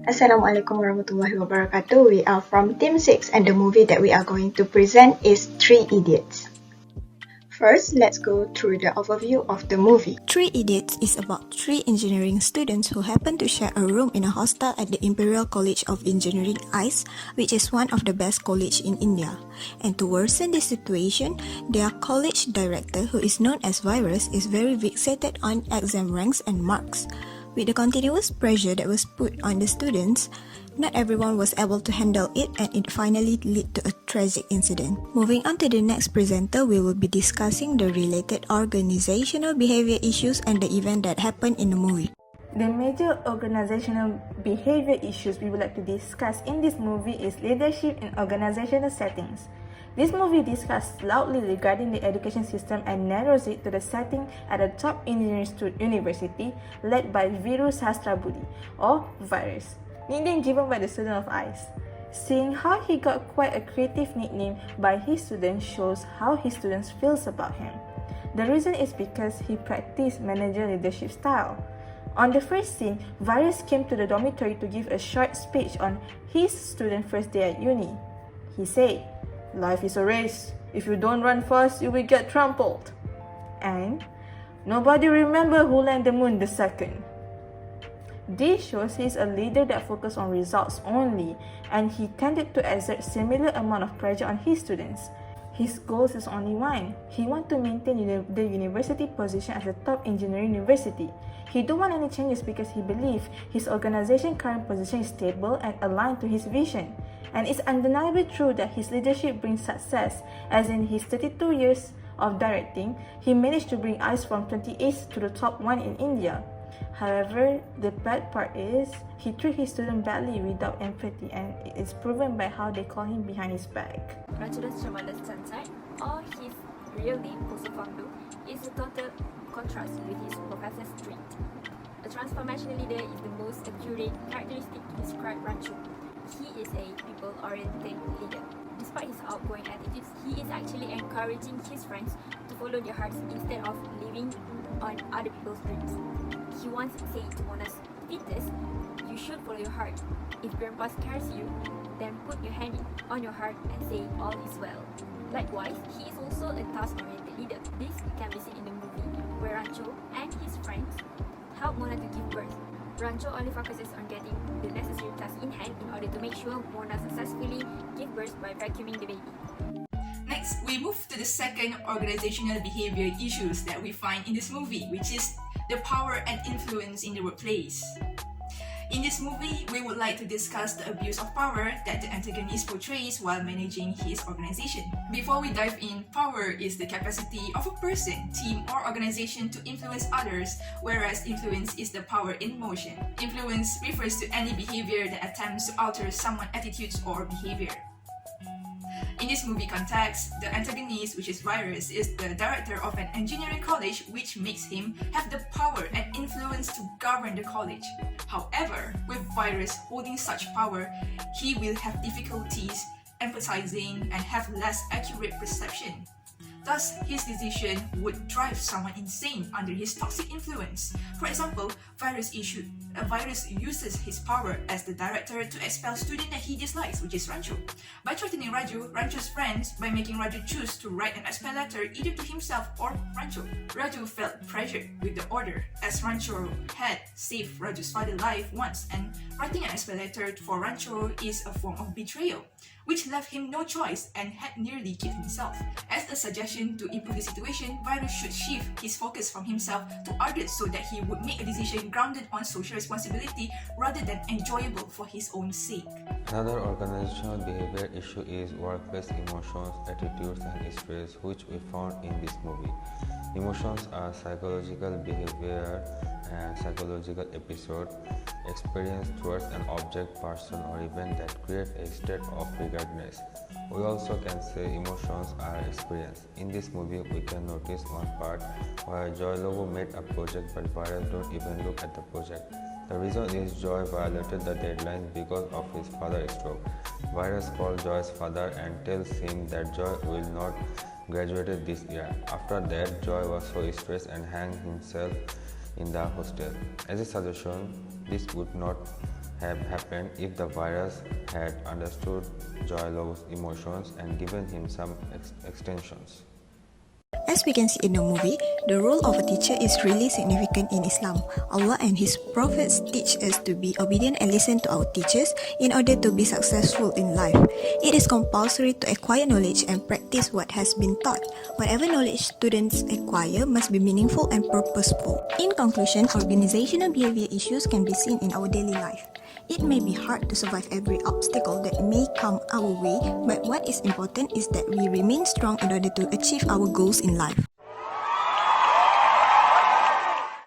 Assalamualaikum warahmatullahi wabarakatuh. We are from Team 6 and the movie that we are going to present is Three Idiots. First, let's go through the overview of the movie. Three Idiots is about three engineering students who happen to share a room in a hostel at the Imperial College of Engineering ICE, which is one of the best colleges in India. And to worsen the situation, their college director, who is known as Virus, is very fixated on exam ranks and marks. With the continuous pressure that was put on the students, not everyone was able to handle it and it finally led to a tragic incident. Moving on to the next presenter, we will be discussing the related organizational behavior issues and the event that happened in the movie. The major organizational behavior issues we would like to discuss in this movie is leadership in organizational settings. This movie discusses loudly regarding the education system and narrows it to the setting at a top engineering university led by Viru Sahasrabudi, or Virus, nickname given by the student of ICE. Seeing how he got quite a creative nickname by his students shows how his students feels about him. The reason is because he practiced manager leadership style. On the first scene, Virus came to the dormitory to give a short speech on his student first day at uni. He said, "Life is a race. If you don't run fast, you will get trampled." And nobody remember who landed the moon the second. This shows he is a leader that focused on results only, and he tended to exert similar amount of pressure on his students. His goals is only one. He wants to maintain the university position as a top engineering university. He don't want any changes because he believes his organization's current position is stable and aligned to his vision. And it's undeniably true that his leadership brings success, as in his 32 years of directing, he managed to bring ICE from 28th to the top 1 in India. However, the bad part is, he treated his student badly without empathy, and it is proven by how they call him behind his back. Rancho's Shamalas Sansai, or his real name, Kosofandu, is a total contrast with his Professor Street. A transformational leader is the most accurate characteristic to describe Rancho. He is a people-oriented leader. Despite his outgoing attitudes, he is actually encouraging his friends to follow their hearts instead of living on other people's dreams. He once said to Monas, "Vitas, you should follow your heart. If grandpa scares you, then put your hand on your heart and say all is well." Likewise, he is also a task-oriented leader. This can be seen in the movie, where Rancho and his friends help Mona to give birth. Rancho only focuses on getting the necessary tasks in hand in order to make sure Mona successfully give birth by vacuuming the baby. Next, we move to the second organizational behavior issues that we find in this movie, which is the power and influence in the workplace. In this movie, we would like to discuss the abuse of power that the antagonist portrays while managing his organization. Before we dive in, power is the capacity of a person, team, or organization to influence others, whereas influence is the power in motion. Influence refers to any behavior that attempts to alter someone's attitudes or behavior. In this movie context, the antagonist, which is Virus, is the director of an engineering college, which makes him have the power and influence to govern the college. However, with Virus holding such power, he will have difficulties emphasizing and have less accurate perception. Thus, his decision would drive someone insane under his toxic influence. For example, Virus uses his power as the director to expel student that he dislikes, which is Rancho. By threatening Rancho's friends by making Raju choose to write an expel letter either to himself or Rancho. Raju felt pressured with the order, as Rancho had saved Raju's father's life once, and writing an expel letter for Rancho is a form of betrayal, which left him no choice and had nearly killed himself. As a suggestion to improve the situation, Virus should shift his focus from himself to others so that he would make a decision grounded on social responsibility rather than enjoyable for his own sake. Another organizational behavior issue is workplace emotions, attitudes, and stress, which we found in this movie. Emotions are psychological behavior and psychological episode experienced towards an object, person, or event that create a state of regardness. We also can say emotions are experienced. In this movie, we can notice one part where Joy Lobo made a project but Virus don't even look at the project. The reason is Joy violated the deadline because of his father's stroke. Virus calls Joy's father and tells him that Joy will not graduate this year. After that, Joy was so stressed and hanged himself in the hostel. As a suggestion, this would not have happened if the virus had understood Joylo's emotions and given him some extensions. As we can see in the movie, the role of a teacher is really significant in Islam. Allah and His prophets teach us to be obedient and listen to our teachers in order to be successful in life. It is compulsory to acquire knowledge and practice what has been taught. Whatever knowledge students acquire must be meaningful and purposeful. In conclusion, organizational behavior issues can be seen in our daily life. It may be hard to survive every obstacle that may come our way, but what is important is that we remain strong in order to achieve our goals in life.